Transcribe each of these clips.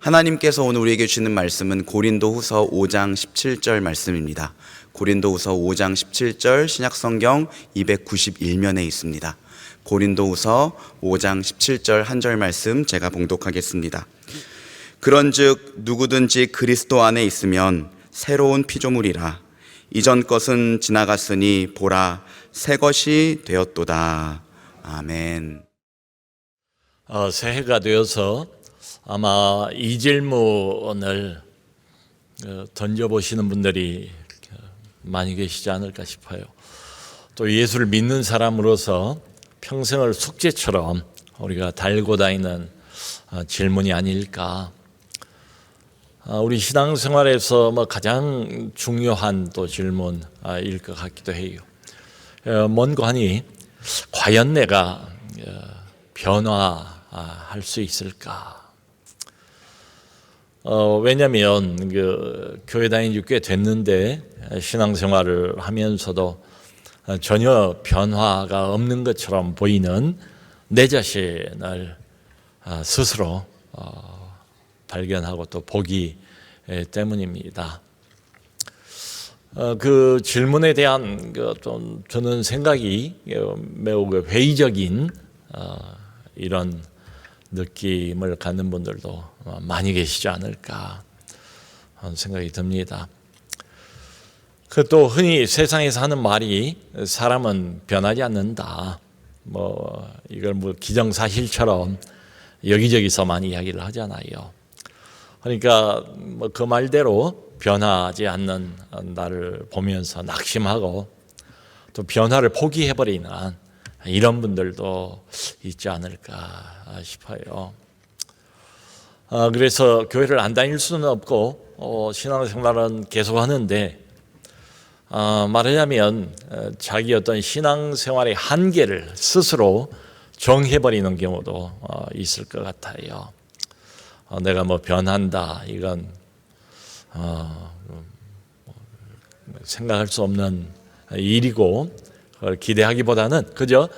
하나님께서 오늘 우리에게 주시는 말씀은 고린도후서 5장 17절 말씀입니다. 고린도후서 5장 17절 신약성경 291면에 있습니다. 고린도후서 5장 17절 한 절 말씀 제가 봉독하겠습니다. 그런즉 누구든지 그리스도 안에 있으면 새로운 피조물이라. 이전 것은 지나갔으니 보라 새 것이 되었도다. 아멘. 새해가 되어서 아마 이 질문을 던져보시는 분들이 많이 계시지 않을까 싶어요. 또 예수를 믿는 사람으로서 평생을 숙제처럼 우리가 달고 다니는 질문이 아닐까. 우리 신앙생활에서 가장 중요한 또 질문일 것 같기도 해요. 뭔가 하니 과연 내가 변화할 수 있을까? 왜냐하면 교회 다닌 지 꽤 됐는데 신앙생활을 하면서도 전혀 변화가 없는 것처럼 보이는 내 자신을 스스로 발견하고 또 보기 때문입니다. 그 질문에 대한 좀 저는 생각이 매우 회의적인 이런 느낌을 갖는 분들도 많이 계시지 않을까 하는 생각이 듭니다. 또 흔히 세상에서 하는 말이 사람은 변하지 않는다. 이걸 기정사실처럼 여기저기서 많이 이야기를 하잖아요. 그러니까 그 말대로 변하지 않는 나를 보면서 낙심하고 또 변화를 포기해버리는 이런 분들도 있지 않을까 싶어요. 그래서 교회를 안 다닐 수는 없고 신앙생활은 계속 하는데 말하자면 자기 어떤 신앙생활의 한계를 스스로 정해버리는 경우도 있을 것 같아요. 내가 변한다 이건 생각할 수 없는 일이고 그걸 기대하기보다는 그저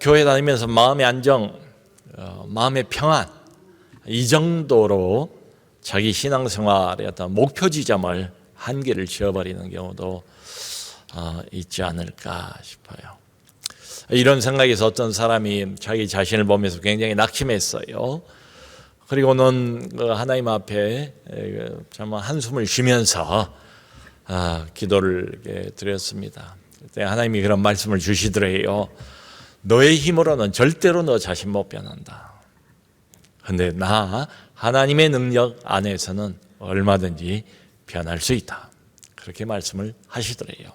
교회 다니면서 마음의 안정, 마음의 평안 이 정도로 자기 신앙생활의 어떤 목표 지점을 한계를 지어버리는 경우도 있지 않을까 싶어요. 이런 생각에서 어떤 사람이 자기 자신을 보면서 굉장히 낙심했어요. 그리고는 하나님 앞에 정말 한숨을 쉬면서 기도를 드렸습니다. 그때 하나님이 그런 말씀을 주시더래요. 너의 힘으로는 절대로 너 자신 못 변한다. 근데 나 하나님의 능력 안에서는 얼마든지 변할 수 있다. 그렇게 말씀을 하시더래요.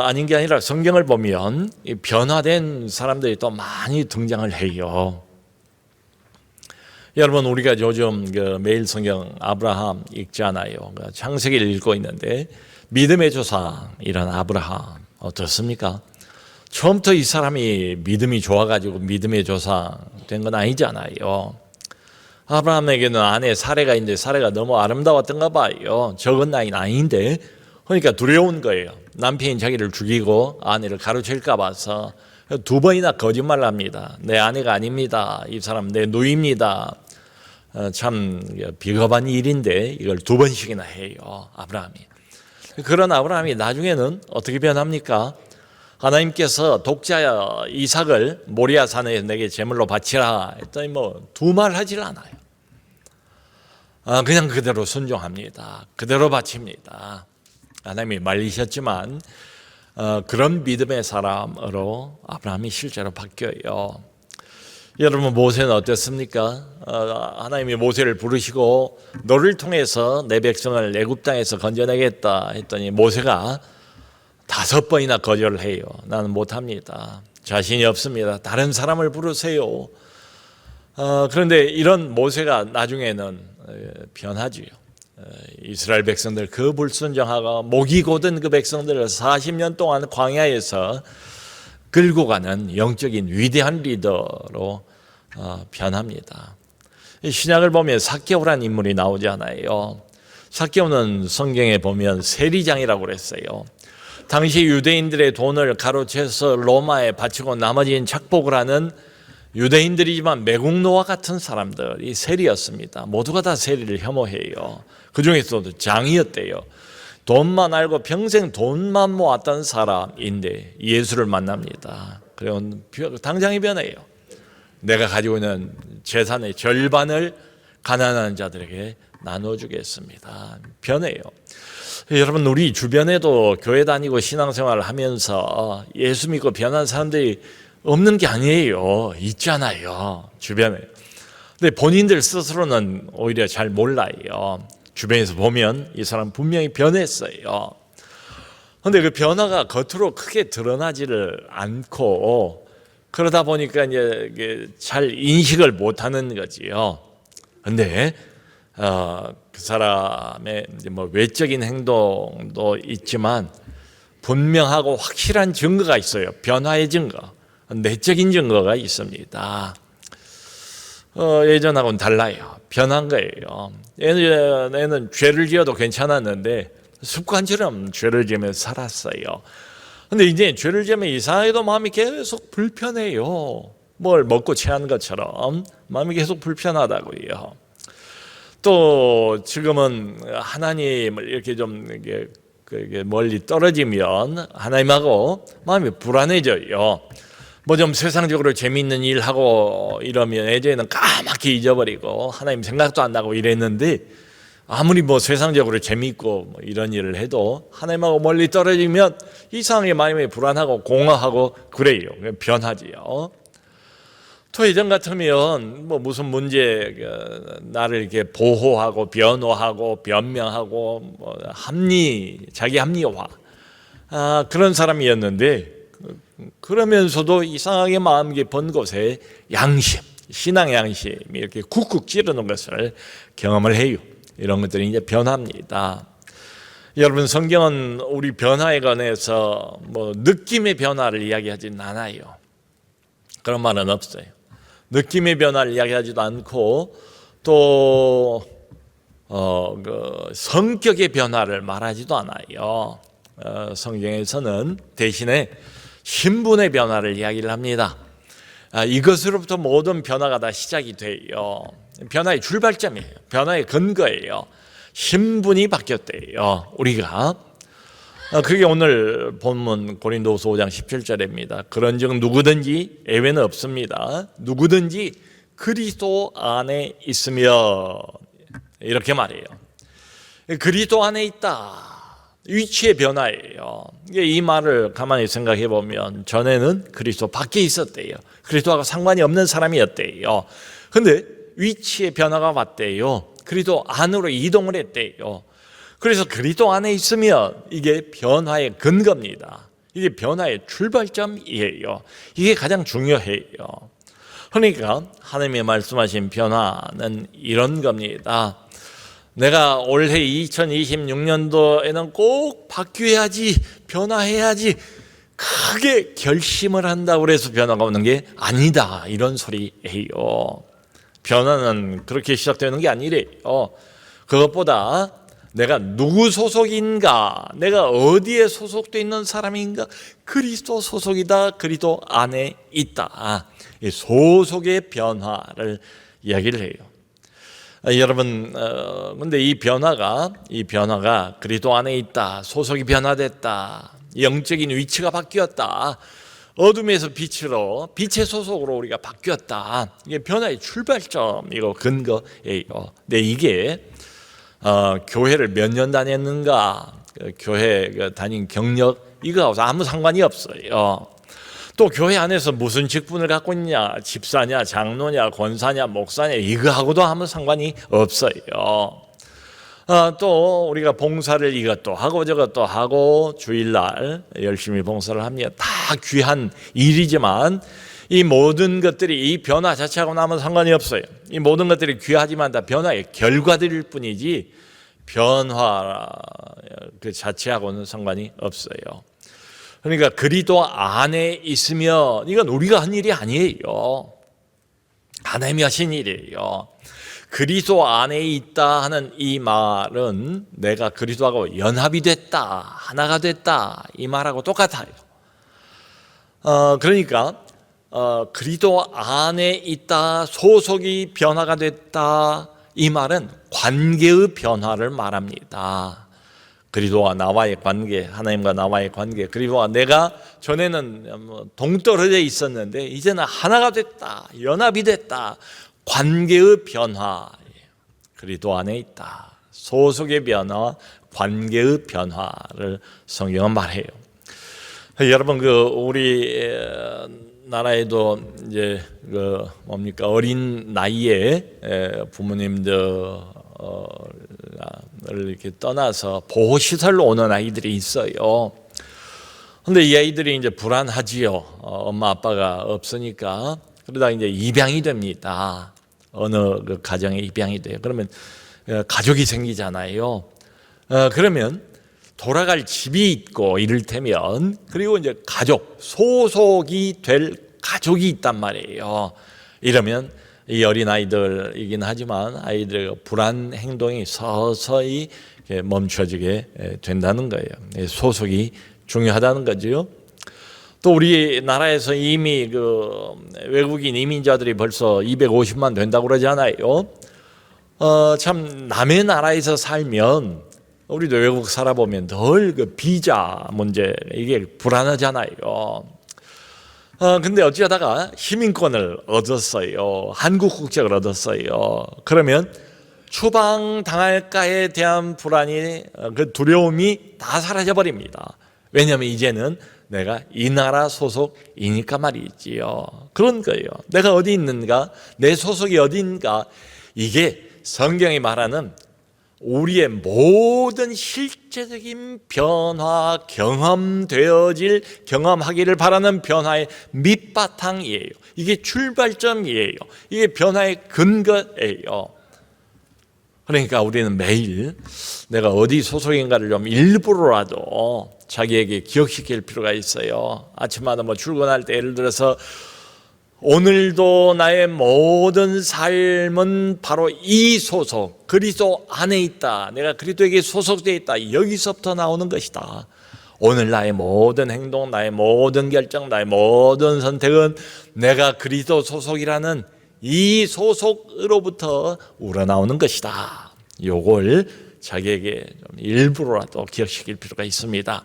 아닌 게 아니라 성경을 보면 변화된 사람들이 또 많이 등장을 해요. 여러분 우리가 요즘 매일 성경 아브라함 읽잖아요. 창세기를 읽고 있는데 믿음의 조상이란 아브라함 어떻습니까? 처음부터 이 사람이 믿음이 좋아가지고 믿음의 조상 된 건 아니잖아요. 아브라함에게는 아내 사레가 있는데 사레가 너무 아름다웠던가 봐요. 적은 나이는 아닌데 그러니까 두려운 거예요. 남편이 자기를 죽이고 아내를 가로챌까 봐서 2번이나 거짓말을 합니다. 내 아내가 아닙니다. 이 사람 내 누이입니다. 참 비겁한 일인데 이걸 2번씩이나 해요. 아브라함이. 그런 아브라함이 나중에는 어떻게 변합니까? 하나님께서 독자 이삭을 모리아 산에 내게 제물로 바치라 했더니 2말 하질 않아요. 그냥 그대로 순종합니다. 그대로 바칩니다. 하나님이 말리셨지만 그런 믿음의 사람으로 아브라함이 실제로 바뀌어요. 여러분 모세는 어땠습니까? 하나님이 모세를 부르시고 너를 통해서 내 백성을 애굽 땅에서 건져내겠다 했더니 모세가 5번이나 거절을 해요. 나는 못합니다. 자신이 없습니다. 다른 사람을 부르세요. 그런데 이런 모세가 나중에는 변하지요. 이스라엘 백성들 그 불순종하고 목이 곧은 그 백성들을 40년 동안 광야에서 끌고 가는 영적인 위대한 리더로 변합니다. 신약을 보면 삭개오라는 인물이 나오잖아요. 삭개오는 성경에 보면 세리장이라고 그랬어요. 당시 유대인들의 돈을 가로채서 로마에 바치고 나머지는 착복을 하는 유대인들이지만 매국노와 같은 사람들이 세리였습니다. 모두가 다 세리를 혐오해요. 그 중에서도 장이었대요. 돈만 알고 평생 돈만 모았던 사람인데 예수를 만납니다. 그리고 당장이 변해요. 내가 가지고 있는 재산의 절반을 가난한 자들에게 나눠주겠습니다. 변해요. 여러분, 우리 주변에도 교회 다니고 신앙생활을 하면서 예수 믿고 변한 사람들이 없는 게 아니에요. 있잖아요, 주변에. 근데 본인들 스스로는 오히려 잘 몰라요. 주변에서 보면 이 사람 분명히 변했어요. 근데 그 변화가 겉으로 크게 드러나지를 않고 그러다 보니까 이제 잘 인식을 못하는 거지요. 근데 그 사람의 이제 뭐 외적인 행동도 있지만 분명하고 확실한 증거가 있어요. 변화의 증거, 내적인 증거가 있습니다. 예전하고는 달라요. 변한 거예요. 예전에는 죄를 지어도 괜찮았는데 습관처럼 죄를 지으며 살았어요. 근데 이제 죄를 지으면 이상하게도 마음이 계속 불편해요. 뭘 먹고 체한 것처럼 마음이 계속 불편하다고요. 또 지금은 하나님을 이렇게 좀 멀리 떨어지면 하나님하고 마음이 불안해져요. 뭐 좀 세상적으로 재미있는 일 하고 이러면 예전에는 까맣게 잊어버리고 하나님 생각도 안 나고 이랬는데 아무리 뭐 세상적으로 재미있고 뭐 이런 일을 해도 하나님하고 멀리 떨어지면 이상하게 마음이 불안하고 공허하고 그래요. 변하지요. 또 예전 같으면 뭐 무슨 문제 나를 이렇게 보호하고 변호하고 변명하고 뭐 자기 합리화 그런 사람이었는데 그러면서도 이상하게 마음 깊은 곳에 양심, 신앙 양심이 이렇게 쿡쿡 찌르는 것을 경험을 해요. 이런 것들이 이제 변합니다. 여러분, 성경은 우리 변화에 관해서 뭐 느낌의 변화를 이야기하지는 않아요. 그런 말은 없어요. 느낌의 변화를 이야기하지도 않고 또 그 성격의 변화를 말하지도 않아요. 성경에서는 대신에 신분의 변화를 이야기를 합니다. 이것으로부터 모든 변화가 다 시작이 돼요. 변화의 출발점이에요. 변화의 근거예요. 신분이 바뀌었대요. 우리가 그게 오늘 본문 고린도후서 5장 17절입니다. 그런즉 누구든지 예외는 없습니다. 누구든지 그리스도 안에 있으며 이렇게 말해요. 그리스도 안에 있다. 위치의 변화예요. 이 말을 가만히 생각해 보면 전에는 그리스도 밖에 있었대요. 그리스도하고 상관이 없는 사람이었대요. 근데 위치의 변화가 왔대요. 그리스도 안으로 이동을 했대요. 그래서 그리스도 안에 있으면 이게 변화의 근거입니다. 이게 변화의 출발점이에요. 이게 가장 중요해요. 그러니까 하나님이 말씀하신 변화는 이런 겁니다. 내가 올해 2026년도에는 꼭 바뀌어야지, 변화해야지 크게 결심을 한다고 해서 변화가 오는 게 아니다, 이런 소리예요. 변화는 그렇게 시작되는 게 아니래요. 그것보다 내가 누구 소속인가, 내가 어디에 소속되어 있는 사람인가, 그리스도 소속이다, 그리스도 안에 있다, 이 소속의 변화를 이야기를 해요. 여러분, 근데 이 변화가 그리스도 안에 있다, 소속이 변화됐다, 영적인 위치가 바뀌었다, 어둠에서 빛으로, 빛의 소속으로 우리가 바뀌었다, 이게 변화의 출발점이고 근거예요. 근데 이게 교회를 몇 년 다녔는가, 교회 다닌 경력, 이거하고 아무 상관이 없어요. 또 교회 안에서 무슨 직분을 갖고 있냐, 집사냐, 장로냐, 권사냐, 목사냐, 이거하고도 아무 상관이 없어요. 또 우리가 봉사를 이것도 하고 저것도 하고 주일날 열심히 봉사를 합니다. 다 귀한 일이지만 이 모든 것들이 이 변화 자체하고는 아무 상관이 없어요. 이 모든 것들이 귀하지만 다 변화의 결과들일 뿐이지 변화 그 자체하고는 상관이 없어요. 그러니까 그리스도 안에 있으면 이건 우리가 한 일이 아니에요. 하나님이 하신 일이에요. 그리스도 안에 있다 하는 이 말은 내가 그리스도하고 연합이 됐다, 하나가 됐다, 이 말하고 똑같아요. 그러니까 그리스도 안에 있다, 소속이 변화가 됐다, 이 말은 관계의 변화를 말합니다. 그리스도와 나와의 관계, 하나님과 나와의 관계, 그리스도와 내가 전에는 동떨어져 있었는데 이제는 하나가 됐다, 연합이 됐다. 관계의 변화, 그리스도 안에 있다. 소속의 변화, 관계의 변화를 성경은 말해요. 여러분, 그 우리나라에도 이제 어린 나이에 부모님들 이렇게 떠나서 보호시설로 오는 아이들이 있어요. 근데 이 아이들이 이제 불안하지요. 엄마 아빠가 없으니까. 그러다 이제 입양이 됩니다. 어느 그 가정에 입양이 돼요. 그러면 가족이 생기잖아요. 그러면 돌아갈 집이 있고 이를테면, 그리고 이제 가족, 소속이 될 가족이 있단 말이에요. 이러면 이 어린아이들이긴 하지만 아이들의 불안 행동이 서서히 멈춰지게 된다는 거예요. 소속이 중요하다는 거죠. 또 우리나라에서 이미 그 외국인 이민자들이 벌써 250만 된다고 그러잖아요. 참 남의 나라에서 살면 우리도 외국 살아보면 덜 그 비자 문제 이게 불안하잖아요. 근데 어찌하다가 시민권을 얻었어요. 한국 국적을 얻었어요. 그러면 추방당할까에 대한 불안이, 그 두려움이 다 사라져 버립니다. 왜냐하면 이제는 내가 이 나라 소속이니까 말이지요. 그런 거예요. 내가 어디 있는가, 내 소속이 어디인가, 이게 성경이 말하는 우리의 모든 실제적인 변화, 경험하기를 바라는 변화의 밑바탕이에요. 이게 출발점이에요. 이게 변화의 근거예요. 그러니까 우리는 매일 내가 어디 소속인가를 좀 일부러라도 자기에게 기억시킬 필요가 있어요. 아침마다 출근할 때 예를 들어서 오늘도 나의 모든 삶은 바로 이 소속, 그리스도 안에 있다. 내가 그리스도에게 소속되어 있다. 여기서부터 나오는 것이다. 오늘 나의 모든 행동, 나의 모든 결정, 나의 모든 선택은 내가 그리스도 소속이라는 이 소속으로부터 우러나오는 것이다. 요걸 자기에게 좀 일부러라도 기억시킬 필요가 있습니다.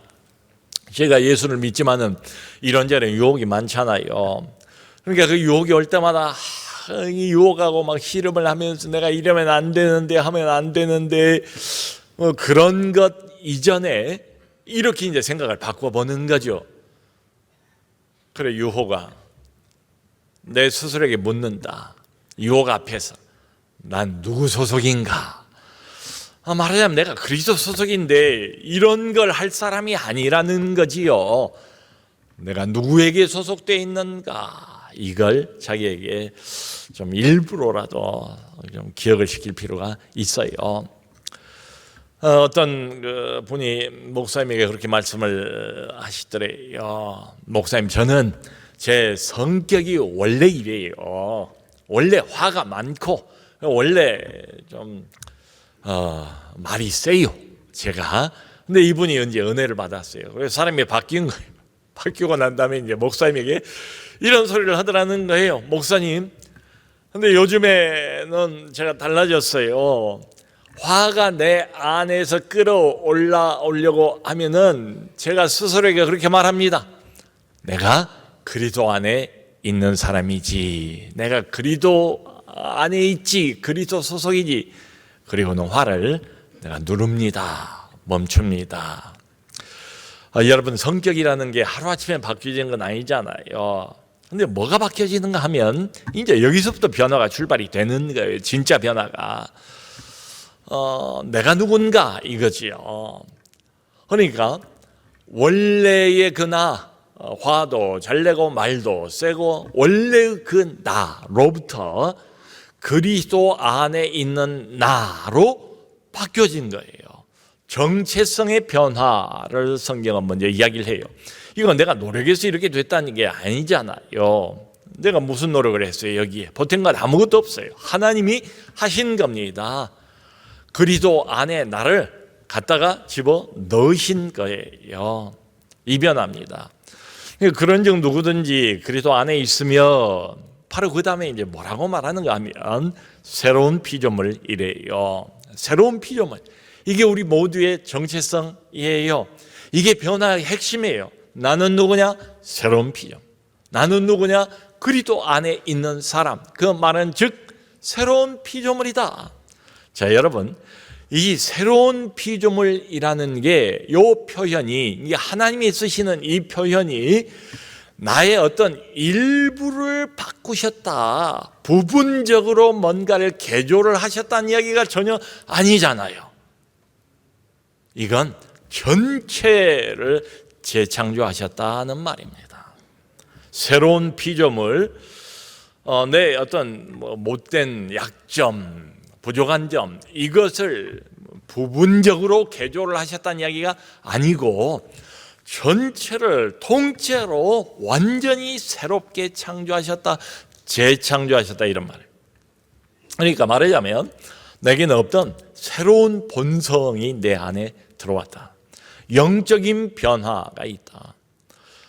제가 예수를 믿지만은 이런저런 유혹이 많잖아요. 그러니까 그 유혹이 올 때마다 이 유혹하고 막 씨름을 하면서 내가 이러면 안 되는데 하면 안 되는데 그런 것 이전에 이렇게 이제 생각을 바꿔보는 거죠. 그래, 유혹아, 내 스스로에게 묻는다. 유혹 앞에서 난 누구 소속인가? 말하자면 내가 그리스도 소속인데 이런 걸 할 사람이 아니라는 거지요. 내가 누구에게 소속되어 있는가? 이걸 자기에게 좀 일부러라도 좀 기억을 시킬 필요가 있어요. 어떤 분이 목사님에게 그렇게 말씀을 하시더래요. 목사님, 저는 제 성격이 원래 이래요. 원래 화가 많고 원래 좀 말이 세요, 제가. 근데 이분이 이제 은혜를 받았어요. 그래서 사람이 바뀐 거예요. 바뀌고 난 다음에 이제 목사님에게 이런 소리를 하더라는 거예요. 목사님, 근데 요즘에는 제가 달라졌어요. 화가 내 안에서 끌어올라오려고 하면은 제가 스스로에게 그렇게 말합니다. 내가 그리스도 안에 있는 사람이지, 내가 그리스도 안에 있지, 그리스도 소속이지. 그리고는 화를 내가 누릅니다. 멈춥니다. 여러분, 성격이라는 게 하루아침에 바뀌어지는 건 아니잖아요. 근데 뭐가 바뀌어지는가 하면 이제 여기서부터 변화가 출발이 되는 거예요. 진짜 변화가. 내가 누군가 이거지요. 그러니까 원래의 그 나, 화도 잘내고 말도 세고 원래의 그 나로부터 그리스도 안에 있는 나로 바뀌어진 거예요. 정체성의 변화를 성경은 먼저 이야기를 해요. 이건 내가 노력해서 이렇게 됐다는 게 아니잖아요. 내가 무슨 노력을 했어요? 여기에 보탠 건 아무것도 없어요. 하나님이 하신 겁니다. 그리스도 안에 나를 갖다가 집어 넣으신 거예요. 이 변화입니다. 그런 즉 누구든지 그리스도 안에 있으면 바로 그 다음에 이제 뭐라고 말하는가 하면 새로운 피조물이래요. 새로운 피조물. 이게 우리 모두의 정체성이에요. 이게 변화의 핵심이에요. 나는 누구냐? 새로운 피조물. 나는 누구냐? 그리스도 안에 있는 사람. 그 말은 즉 새로운 피조물이다. 자, 여러분, 이 새로운 피조물이라는 게 요 표현이, 이게 하나님이 쓰시는 이 표현이 나의 어떤 일부를 바꾸셨다, 부분적으로 뭔가를 개조를 하셨다는 이야기가 전혀 아니잖아요. 이건 전체를 재창조하셨다는 말입니다. 새로운 피조물, 내 어떤 못된 약점, 부족한 점, 이것을 부분적으로 개조를 하셨다는 이야기가 아니고 전체를 통째로 완전히 새롭게 창조하셨다, 재창조하셨다, 이런 말이에요. 그러니까 말하자면 내게는 없던 새로운 본성이 내 안에 들어왔다. 영적인 변화가 있다.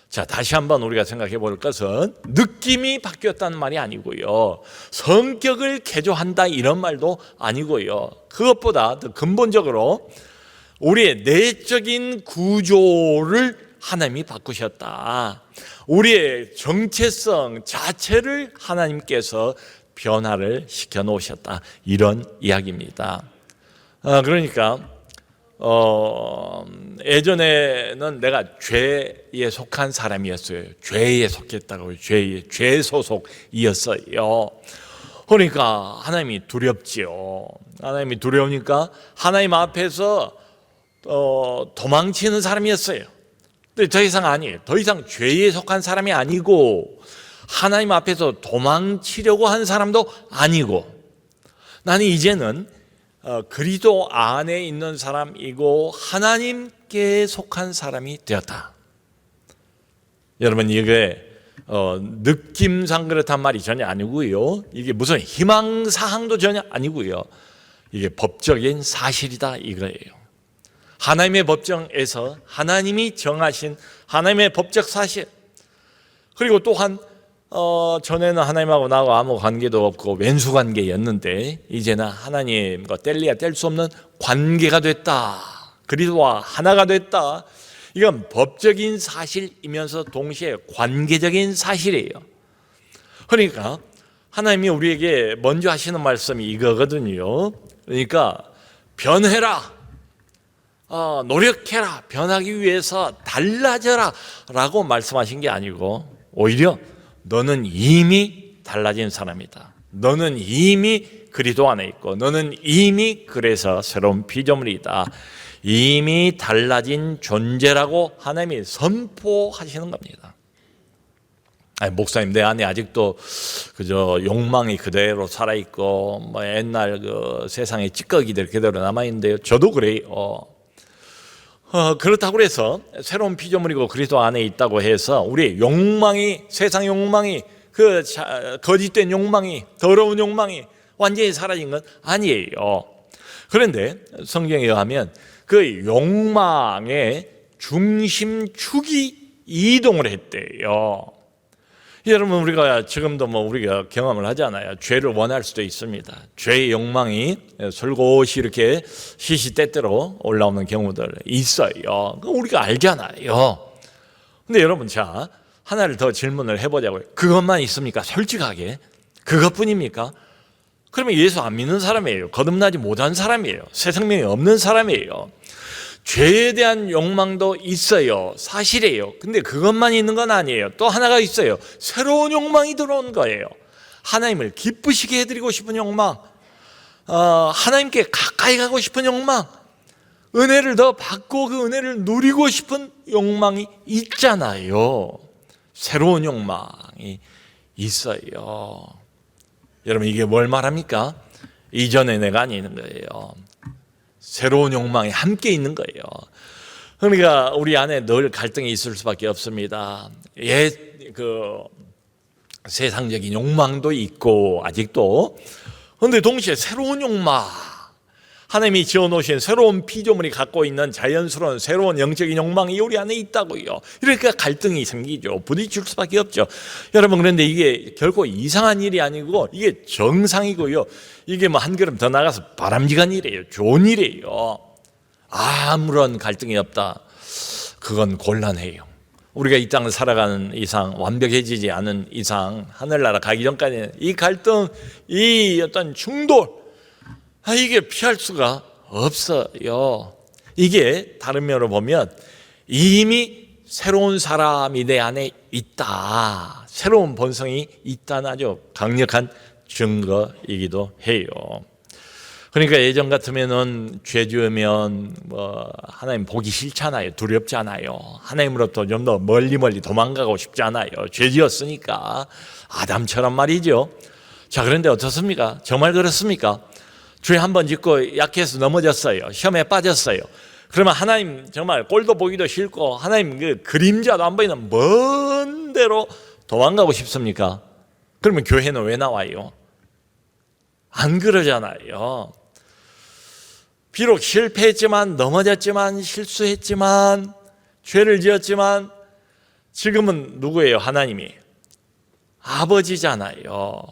자, 다시 한번 우리가 생각해 볼 것은 느낌이 바뀌었다는 말이 아니고요, 성격을 개조한다 이런 말도 아니고요, 그것보다 더 근본적으로 우리의 내적인 구조를 하나님이 바꾸셨다. 우리의 정체성 자체를 하나님께서 변화를 시켜 놓으셨다, 이런 이야기입니다. 그러니까 예전에는 내가 죄에 속한 사람이었어요. 죄에 속했다고, 죄 소속이었어요. 그러니까 하나님이 두렵지요. 하나님이 두려우니까 하나님 앞에서 도망치는 사람이었어요. 근데 더 이상 아니에요. 더 이상 죄에 속한 사람이 아니고 하나님 앞에서 도망치려고 한 사람도 아니고, 나는 이제는 그리스도 안에 있는 사람이고 하나님께 속한 사람이 되었다. 여러분, 이게 느낌상 그렇단 말이 전혀 아니고요, 이게 무슨 희망사항도 전혀 아니고요, 이게 법적인 사실이다 이거예요. 하나님의 법정에서 하나님이 정하신 하나님의 법적 사실, 그리고 또한 전에는 하나님하고 나하고 아무 관계도 없고 왼수 관계였는데 이제는 하나님과 뗄래야 뗄 수 없는 관계가 됐다. 그리스도와 하나가 됐다. 이건 법적인 사실이면서 동시에 관계적인 사실이에요. 그러니까 하나님이 우리에게 먼저 하시는 말씀이 이거거든요. 그러니까 변해라, 노력해라, 변하기 위해서 달라져라 라고 말씀하신 게 아니고, 오히려 너는 이미 달라진 사람이다. 너는 이미 그리스도 안에 있고 너는 이미 그래서 새로운 피조물이다. 이미 달라진 존재라고 하나님이 선포하시는 겁니다. 아니, 목사님, 내 안에 아직도 그저 욕망이 그대로 살아있고 뭐 옛날 그 세상의 찌꺼기들 그대로 남아있는데요. 저도 그래요. 그렇다고 해서 새로운 피조물이고 그리스도 안에 있다고 해서 우리의 욕망이, 세상 욕망이, 그 거짓된 욕망이, 더러운 욕망이 완전히 사라진 건 아니에요. 그런데 성경에 의하면 그 욕망의 중심축이 이동을 했대요. 여러분, 우리가 지금도 우리가 경험을 하잖아요. 죄를 원할 수도 있습니다. 죄의 욕망이 솔곳이 이렇게 시시때때로 올라오는 경우들 있어요. 우리가 알잖아요. 근데 여러분, 자, 하나를 더 질문을 해보자고요. 그것만 있습니까? 솔직하게 그것뿐입니까? 그러면 예수 안 믿는 사람이에요. 거듭나지 못한 사람이에요. 새 생명이 없는 사람이에요. 죄에 대한 욕망도 있어요. 사실이에요. 근데 그것만 있는 건 아니에요. 또 하나가 있어요. 새로운 욕망이 들어온 거예요. 하나님을 기쁘시게 해드리고 싶은 욕망, 하나님께 가까이 가고 싶은 욕망, 은혜를 더 받고 그 은혜를 누리고 싶은 욕망이 있잖아요. 새로운 욕망이 있어요. 여러분, 이게 뭘 말합니까? 이전의 내가 아니는 거예요. 새로운 욕망이 함께 있는 거예요. 그러니까 우리 안에 늘 갈등이 있을 수밖에 없습니다. 세상적인 욕망도 있고 아직도. 그런데 동시에 새로운 욕망, 하나님이 지어놓으신 새로운 피조물이 갖고 있는 자연스러운 새로운 영적인 욕망이 우리 안에 있다고요. 그러니까 갈등이 생기죠. 부딪힐 수밖에 없죠. 여러분, 그런데 이게 결코 이상한 일이 아니고 이게 정상이고요. 이게 뭐 한 걸음 더 나가서 바람직한 일이에요. 좋은 일이에요. 아무런 갈등이 없다. 그건 곤란해요. 우리가 이 땅을 살아가는 이상, 완벽해지지 않은 이상, 하늘나라 가기 전까지는 이 갈등, 이 어떤 충돌, 이게 피할 수가 없어요. 이게 다른 면으로 보면 이미 새로운 사람이 내 안에 있다, 새로운 본성이 있다는 아주 강력한 증거이기도 해요. 그러니까 예전 같으면은 죄 지으면 뭐 하나님 보기 싫잖아요. 두렵지 않아요. 하나님으로부터 좀 더 멀리 도망가고 싶지 않아요. 죄 지었으니까. 아담처럼 말이죠. 자, 그런데 어떻습니까? 정말 그렇습니까? 죄 한 번 짓고 약해서 넘어졌어요. 시험에 빠졌어요. 그러면 하나님 정말 꼴도 보기도 싫고 하나님 그 그림자도 안 보이는 먼 데로 도망가고 싶습니까? 그러면 교회는 왜 나와요? 안 그러잖아요. 비록 실패했지만, 넘어졌지만, 실수했지만, 죄를 지었지만 지금은 누구예요? 하나님이 아버지잖아요.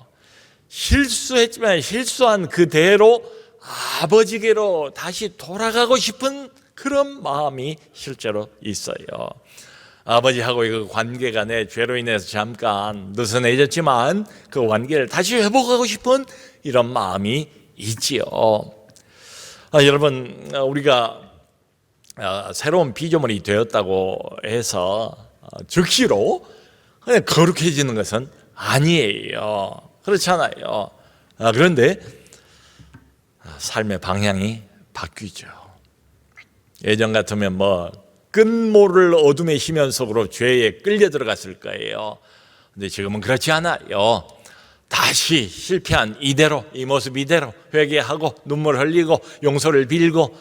실수했지만 실수한 그대로 아버지께로 다시 돌아가고 싶은 그런 마음이 실제로 있어요. 아버지하고의 그 관계가 내 죄로 인해서 잠깐 느슨해졌지만 그 관계를 다시 회복하고 싶은 이런 마음이 있지요. 여러분, 우리가 새로운 피조물이 되었다고 해서 즉시로 그냥 거룩해지는 것은 아니에요. 그렇잖아요. 그런데 삶의 방향이 바뀌죠. 예전 같으면 뭐 끝모를 어둠의 심연 속으로 죄에 끌려 들어갔을 거예요. 근데 지금은 그렇지 않아요. 다시 실패한 이대로, 이 모습 이대로 회개하고 눈물 흘리고 용서를 빌고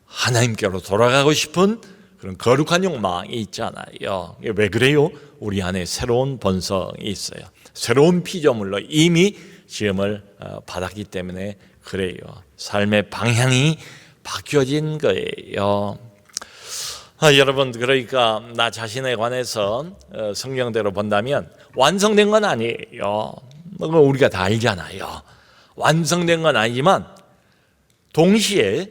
하나님께로 돌아가고 싶은 그런 거룩한 욕망이 있잖아요. 왜 그래요? 우리 안에 새로운 본성이 있어요. 새로운 피조물로 이미 지음을 받았기 때문에 그래요. 삶의 방향이 바뀌어진 거예요. 여러분, 그러니까 나 자신에 관해서 성경대로 본다면 완성된 건 아니에요. 우리가 다 알잖아요. 완성된 건 아니지만 동시에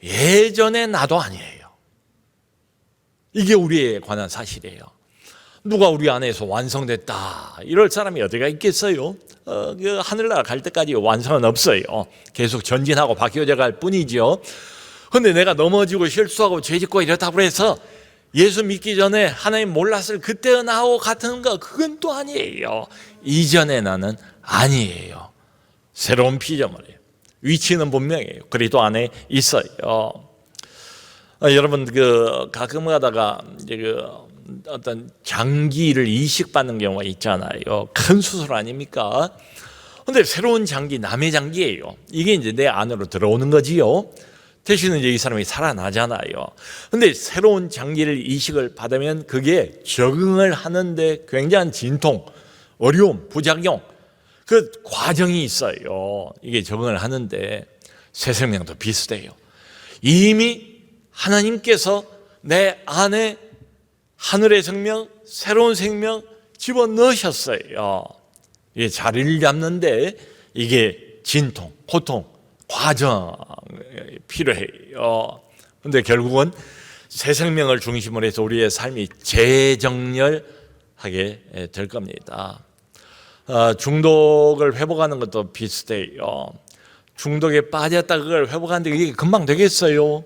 예전의 나도 아니에요. 이게 우리에 관한 사실이에요. 누가 우리 안에서 완성됐다 이럴 사람이 어디가 있겠어요? 그 하늘나라 갈 때까지 완성은 없어요. 계속 전진하고 바뀌어져 갈 뿐이죠. 그런데 내가 넘어지고 실수하고 죄짓고 이렇다고 해서 예수 믿기 전에 하나님 몰랐을 그때의 나하고 같은 거, 그건 또 아니에요. 이전의 나는 아니에요. 새로운 피조물이에요. 위치는 분명해요. 그리스도 안에 있어요. 여러분, 가끔 가다가 이제 어떤 장기를 이식받는 경우가 있잖아요. 큰 수술 아닙니까? 근데 새로운 장기, 남의 장기예요. 이게 이제 내 안으로 들어오는 거지요. 대신에 이제 이 사람이 살아나잖아요. 근데 새로운 장기를 이식을 받으면 그게 적응을 하는데 굉장한 진통, 어려움, 부작용, 그 과정이 있어요. 이게 적응을 하는데 새 생명도 비슷해요. 이미 하나님께서 내 안에 하늘의 생명, 새로운 생명 집어넣으셨어요. 이게 자리를 잡는데 이게 진통, 고통, 과정이 필요해요. 그런데 결국은 새 생명을 중심으로 해서 우리의 삶이 재정렬하게 될 겁니다. 중독을 회복하는 것도 비슷해요. 중독에 빠졌다 그걸 회복하는데 이게 금방 되겠어요?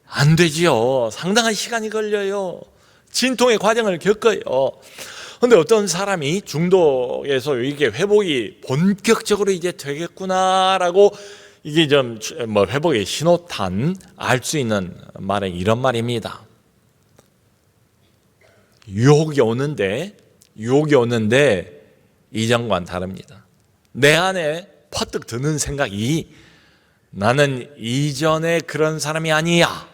안 되지요. 상당한 시간이 걸려요. 진통의 과정을 겪어요. 그런데 어떤 사람이 중독에서 이게 회복이 본격적으로 이제 되겠구나라고 이게 좀 회복의 신호탄 알 수 있는 말은 이런 말입니다. 유혹이 오는데 이전과는 다릅니다. 내 안에 퍼뜩 드는 생각이 나는 이전에 그런 사람이 아니야.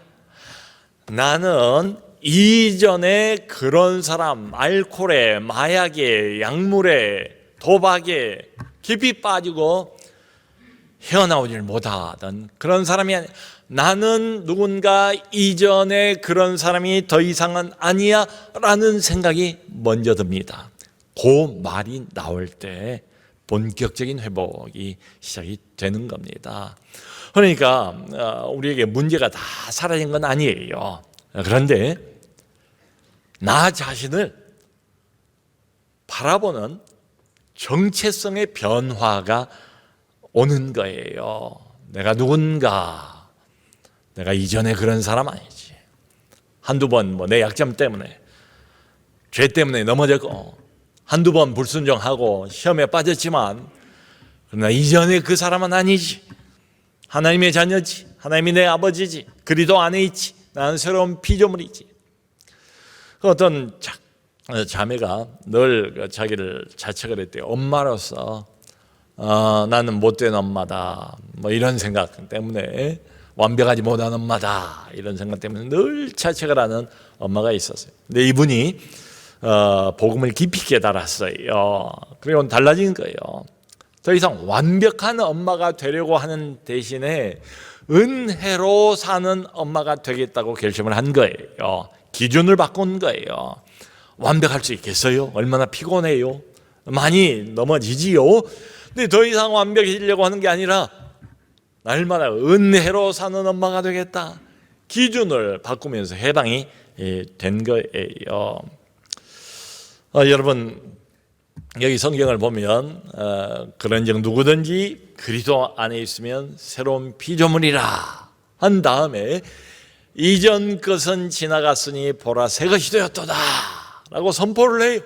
나는 이전에 그런 사람, 알코올에, 마약에, 약물에, 도박에 깊이 빠지고 헤어나오질 못하던 그런 사람이 아니야. 나는 누군가 이전에 그런 사람이 더 이상은 아니야 라는 생각이 먼저 듭니다. 그 말이 나올 때 본격적인 회복이 시작이 되는 겁니다. 그러니까 우리에게 문제가 다 사라진 건 아니에요. 그런데 나 자신을 바라보는 정체성의 변화가 오는 거예요. 내가 누군가, 내가 이전에 그런 사람 아니지. 한두 번 내 약점 때문에, 죄 때문에 넘어졌고, 한두 번 불순종하고 시험에 빠졌지만, 그러나 이전에 그 사람은 아니지. 하나님의 자녀지. 하나님이 내 아버지지. 그리스도 안에 있지. 나는 새로운 피조물이지. 어떤 자매가 늘 자기를 자책을 했대요. 엄마로서 나는 못된 엄마다. 뭐 이런 생각 때문에 완벽하지 못한 엄마다. 이런 생각 때문에 늘 자책을 하는 엄마가 있었어요. 근데 이분이 복음을 깊이 깨달았어요. 그리고 달라진 거예요. 더 이상 완벽한 엄마가 되려고 하는 대신에 은혜로 사는 엄마가 되겠다고 결심을 한 거예요. 기준을 바꾼 거예요. 완벽할 수 있겠어요? 얼마나 피곤해요? 많이 넘어지지요? 근데 더 이상 완벽해지려고 하는 게 아니라 날마다 은혜로 사는 엄마가 되겠다. 기준을 바꾸면서 해방이 된 거예요. 여러분 여기 성경을 보면 그런즉 누구든지 그리스도 안에 있으면 새로운 피조물이라 한 다음에 이전 것은 지나갔으니 보라 새 것이 되었도다 라고 선포를 해요.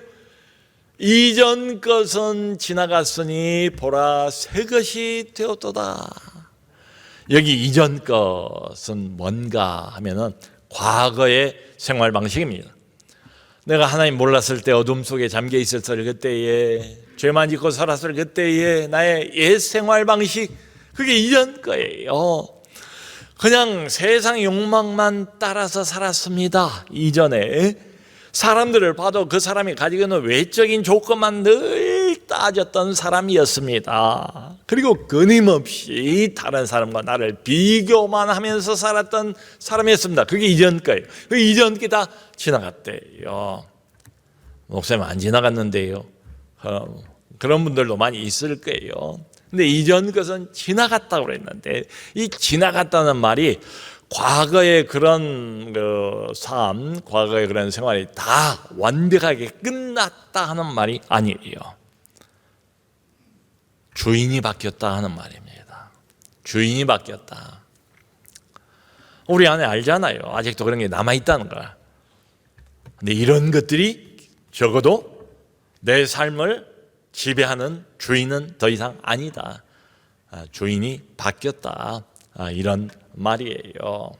이전 것은 지나갔으니 보라 새 것이 되었도다. 여기 이전 것은 뭔가 하면은 과거의 생활 방식입니다. 내가 하나님 몰랐을 때 어둠 속에 잠겨 있었을 그때에 죄만 짓고 살았을 그때에 나의 옛 생활 방식, 그게 이전 거예요. 그냥 세상 욕망만 따라서 살았습니다. 이전에 사람들을 봐도 그 사람이 가지고 있는 외적인 조건만 늘 따졌던 사람이었습니다. 그리고 끊임없이 다른 사람과 나를 비교만 하면서 살았던 사람이었습니다. 그게 이전 거예요. 그 이전 게 다 지나갔대요. 목사님 안 지나갔는데요. 그런 분들도 많이 있을 거예요. 근데 이전 것은 지나갔다고 그랬는데 이 지나갔다는 말이 과거의 그런 삶, 과거의 그런 생활이 다 완벽하게 끝났다 하는 말이 아니에요. 주인이 바뀌었다 하는 말입니다. 주인이 바뀌었다. 우리 안에 알잖아요. 아직도 그런 게 남아있다는 걸. 근데 이런 것들이 적어도 내 삶을 지배하는 주인은 더 이상 아니다. 주인이 바뀌었다. 이런 말이에요.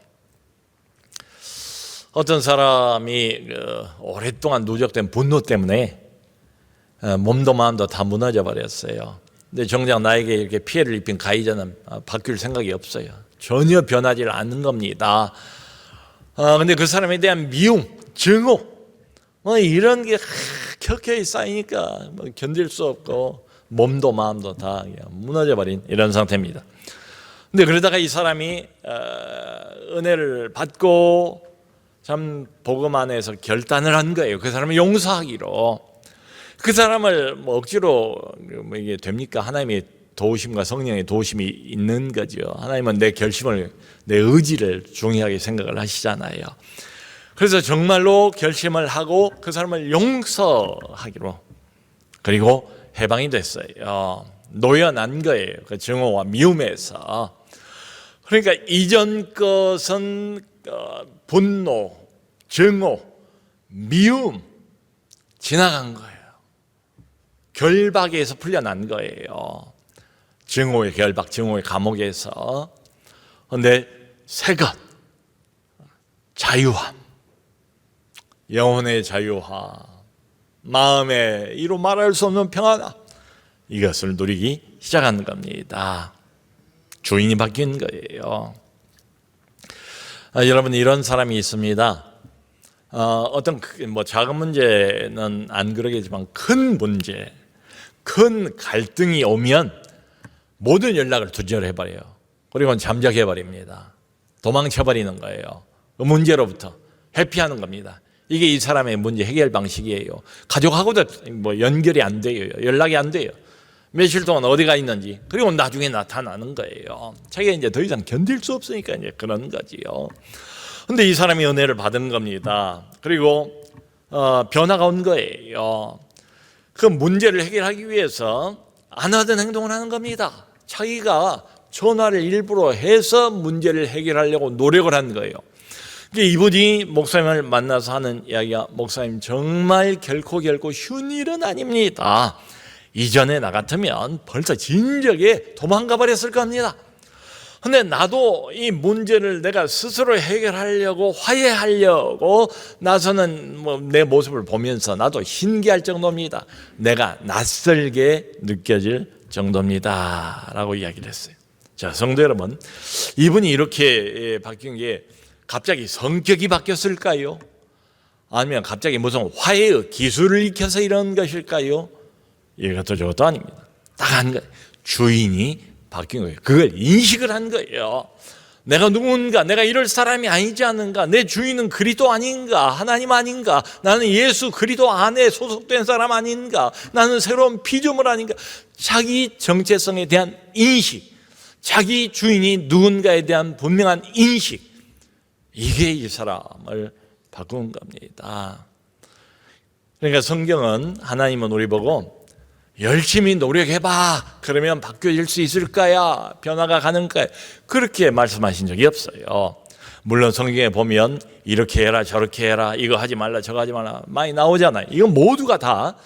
어떤 사람이 오랫동안 누적된 분노 때문에 몸도 마음도 다 무너져 버렸어요. 근데 정작 나에게 이렇게 피해를 입힌 가해자는 바뀔 생각이 없어요. 전혀 변하지 않는 겁니다. 근데 그 사람에 대한 미움, 증오, 이런 게 켜켜이 쌓이니까 견딜 수 없고 몸도 마음도 다 무너져 버린 이런 상태입니다. 근데 그러다가 이 사람이 은혜를 받고 참 복음 안에서 결단을 한 거예요. 그 사람을 용서하기로. 그 사람을 억지로 이게 됩니까? 하나님의 도우심과 성령의 도우심이 있는 거죠. 하나님은 내 결심을, 내 의지를 중요하게 생각을 하시잖아요. 그래서 정말로 결심을 하고 그 사람을 용서하기로, 그리고 해방이 됐어요. 놓여난 거예요. 그 증오와 미움에서. 그러니까 이전 것은 분노, 증오, 미움 지나간 거예요. 결박에서 풀려난 거예요. 증오의 결박, 증오의 감옥에서. 그런데 새 것, 자유함, 영혼의 자유함, 마음의 이루 말할 수 없는 평안함, 이것을 누리기 시작하는 겁니다. 주인이 바뀐 거예요. 여러분, 이런 사람이 있습니다. 어떤 작은 문제는 안 그러겠지만 큰 문제, 큰 갈등이 오면 모든 연락을 두절해버려요. 그리고 잠적해버립니다. 도망쳐버리는 거예요. 그 문제로부터 회피하는 겁니다. 이게 이 사람의 문제 해결 방식이에요. 가족하고도 뭐 연결이 안 돼요. 연락이 안 돼요. 며칠 동안 어디가 있는지. 그리고 나중에 나타나는 거예요. 자기가 이제 더 이상 견딜 수 없으니까 이제 그런 거지요. 근데 이 사람이 은혜를 받은 겁니다. 그리고 변화가 온 거예요. 그 문제를 해결하기 위해서 안 하던 행동을 하는 겁니다. 자기가 전화를 일부러 해서 문제를 해결하려고 노력을 한 거예요. 이분이 목사님을 만나서 하는 이야기가 목사님 정말 결코 쉬운 일은 아닙니다. 이전에 나 같으면 벌써 진작에 도망가 버렸을 겁니다. 근데 나도 이 문제를 내가 스스로 해결하려고 화해하려고 나서는 내 모습을 보면서 나도 신기할 정도입니다. 내가 낯설게 느껴질 정도입니다 라고 이야기를 했어요. 자, 성도 여러분, 이분이 이렇게 바뀐 게 갑자기 성격이 바뀌었을까요? 아니면 갑자기 무슨 화해의 기술을 익혀서 이런 것일까요? 이것도 저것도 아닙니다. 딱 한 거예요. 주인이 바뀐 거예요. 그걸 인식을 한 거예요. 내가 누군가, 내가 이럴 사람이 아니지 않은가, 내 주인은 그리스도 아닌가, 하나님 아닌가, 나는 예수 그리스도 안에 소속된 사람 아닌가, 나는 새로운 피조물 아닌가. 자기 정체성에 대한 인식, 자기 주인이 누군가에 대한 분명한 인식, 이게 이 사람을 바꾼 겁니다. 그러니까 성경은, 하나님은 우리 보고 열심히 노력해봐, 그러면 바뀌어질 수 있을 거야, 변화가 가능할까, 그렇게 말씀하신 적이 없어요. 물론 성경에 보면 이렇게 해라 저렇게 해라, 이거 하지 말라 저거 하지 말라 많이 나오잖아요. 이건 모두가 다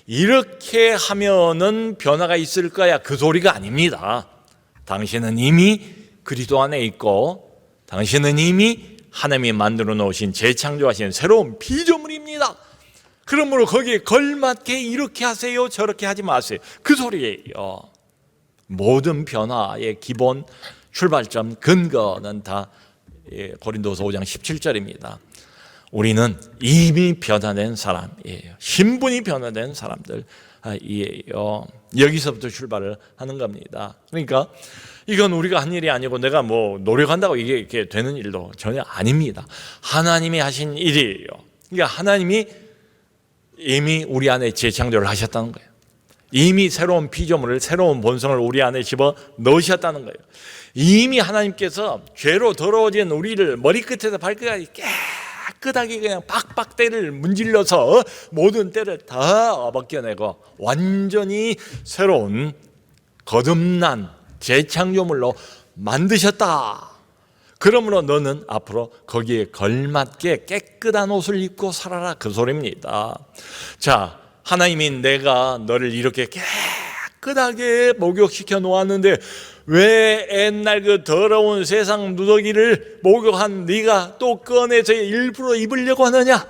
이렇게 하면은 변화가 있을 거야, 그 소리가 아닙니다. 당신은 이미 그리스도 안에 있고 당신은 이미 하나님이 만들어 놓으신 재창조하신 새로운 피조물입니다. 그러므로 거기에 걸맞게 이렇게 하세요 저렇게 하지 마세요, 그 소리예요. 모든 변화의 기본 출발점 근거는 다 고린도서 5장 17절입니다. 우리는 이미 변화된 사람이에요. 신분이 변화된 사람들이에요. 여기서부터 출발을 하는 겁니다. 그러니까 이건 우리가 한 일이 아니고 내가 뭐 노력한다고 이게 이렇게 되는 일도 전혀 아닙니다. 하나님이 하신 일이에요. 그러니까 하나님이 이미 우리 안에 재창조를 하셨다는 거예요. 이미 새로운 피조물을, 새로운 본성을 우리 안에 집어 넣으셨다는 거예요. 이미 하나님께서 죄로 더러워진 우리를 머리끝에서 발끝까지 깨끗하게 그냥 박박 때를 문질러서 모든 때를 다 벗겨내고 완전히 새로운 거듭난 재창조물로 만드셨다. 그러므로 너는 앞으로 거기에 걸맞게 깨끗한 옷을 입고 살아라, 그 소리입니다. 자, 하나님이 내가 너를 이렇게 깨끗하게 목욕시켜 놓았는데 왜 옛날 그 더러운 세상 누더기를 목욕한 네가 또 꺼내서 일부러 입으려고 하느냐?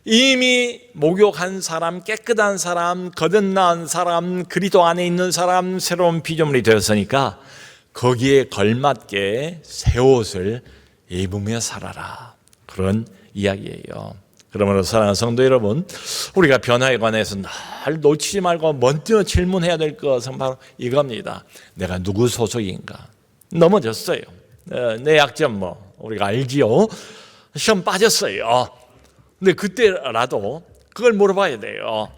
이미 목욕한 사람, 깨끗한 사람, 거듭난 사람, 그리스도 안에 있는 사람, 새로운 피조물이 되었으니까 거기에 걸맞게 새 옷을 입으며 살아라, 그런 이야기예요. 그러므로 사랑하는 성도 여러분, 우리가 변화에 관해서 늘 놓치지 말고 먼저 질문해야 될 것은 바로 이겁니다. 내가 누구 소속인가? 넘어졌어요. 내 약점 우리가 알지요. 시험 빠졌어요. 근데 그때라도 그걸 물어봐야 돼요.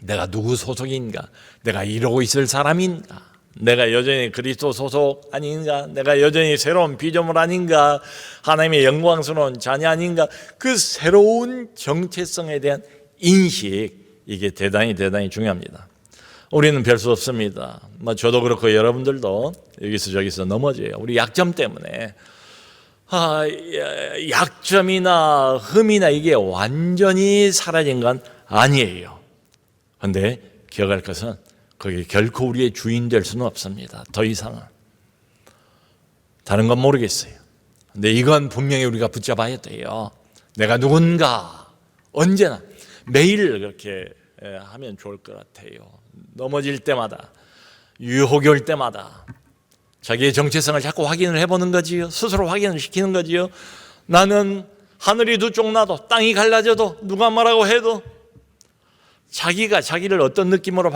내가 누구 소속인가? 내가 이러고 있을 사람인가? 내가 여전히 그리스도 소속 아닌가? 내가 여전히 새로운 피조물 아닌가? 하나님의 영광스러운 자녀 아닌가? 그 새로운 정체성에 대한 인식, 이게 대단히 중요합니다. 우리는 별 수 없습니다. 저도 그렇고 여러분들도 여기서 저기서 넘어져요. 우리 약점 때문에. 약점이나 흠이나 이게 완전히 사라진 건 아니에요. 그런데 기억할 것은 그게 결코 우리의 주인 될 수는 없습니다. 더 이상은. 다른 건 모르겠어요. 근데 이건 분명히 우리가 붙잡아야 돼요. 내가 누군가, 언제나 매일 그렇게 하면 좋을 것 같아요. 넘어질 때마다, 유혹이 올 때마다 자기의 정체성을 자꾸 확인을 해보는 거지요. 스스로 확인을 시키는 거지요. 나는 하늘이 두 쪽 나도, 땅이 갈라져도, 누가 뭐라고 해도 자기가 자기를 어떤 느낌으로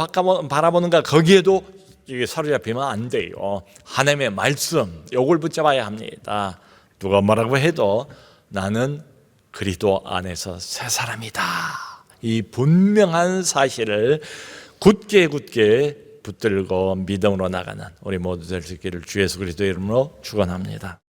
바라보는가, 거기에도 이게 사로잡히면 안 돼요. 하나님의 말씀, 요걸 붙잡아야 합니다. 누가 뭐라고 해도 나는 그리스도 안에서 새 사람이다. 이 분명한 사실을 굳게 붙들고 믿음으로 나가는 우리 모두 될 수 있기를 주 예수 그리스도의 이름으로 축원합니다.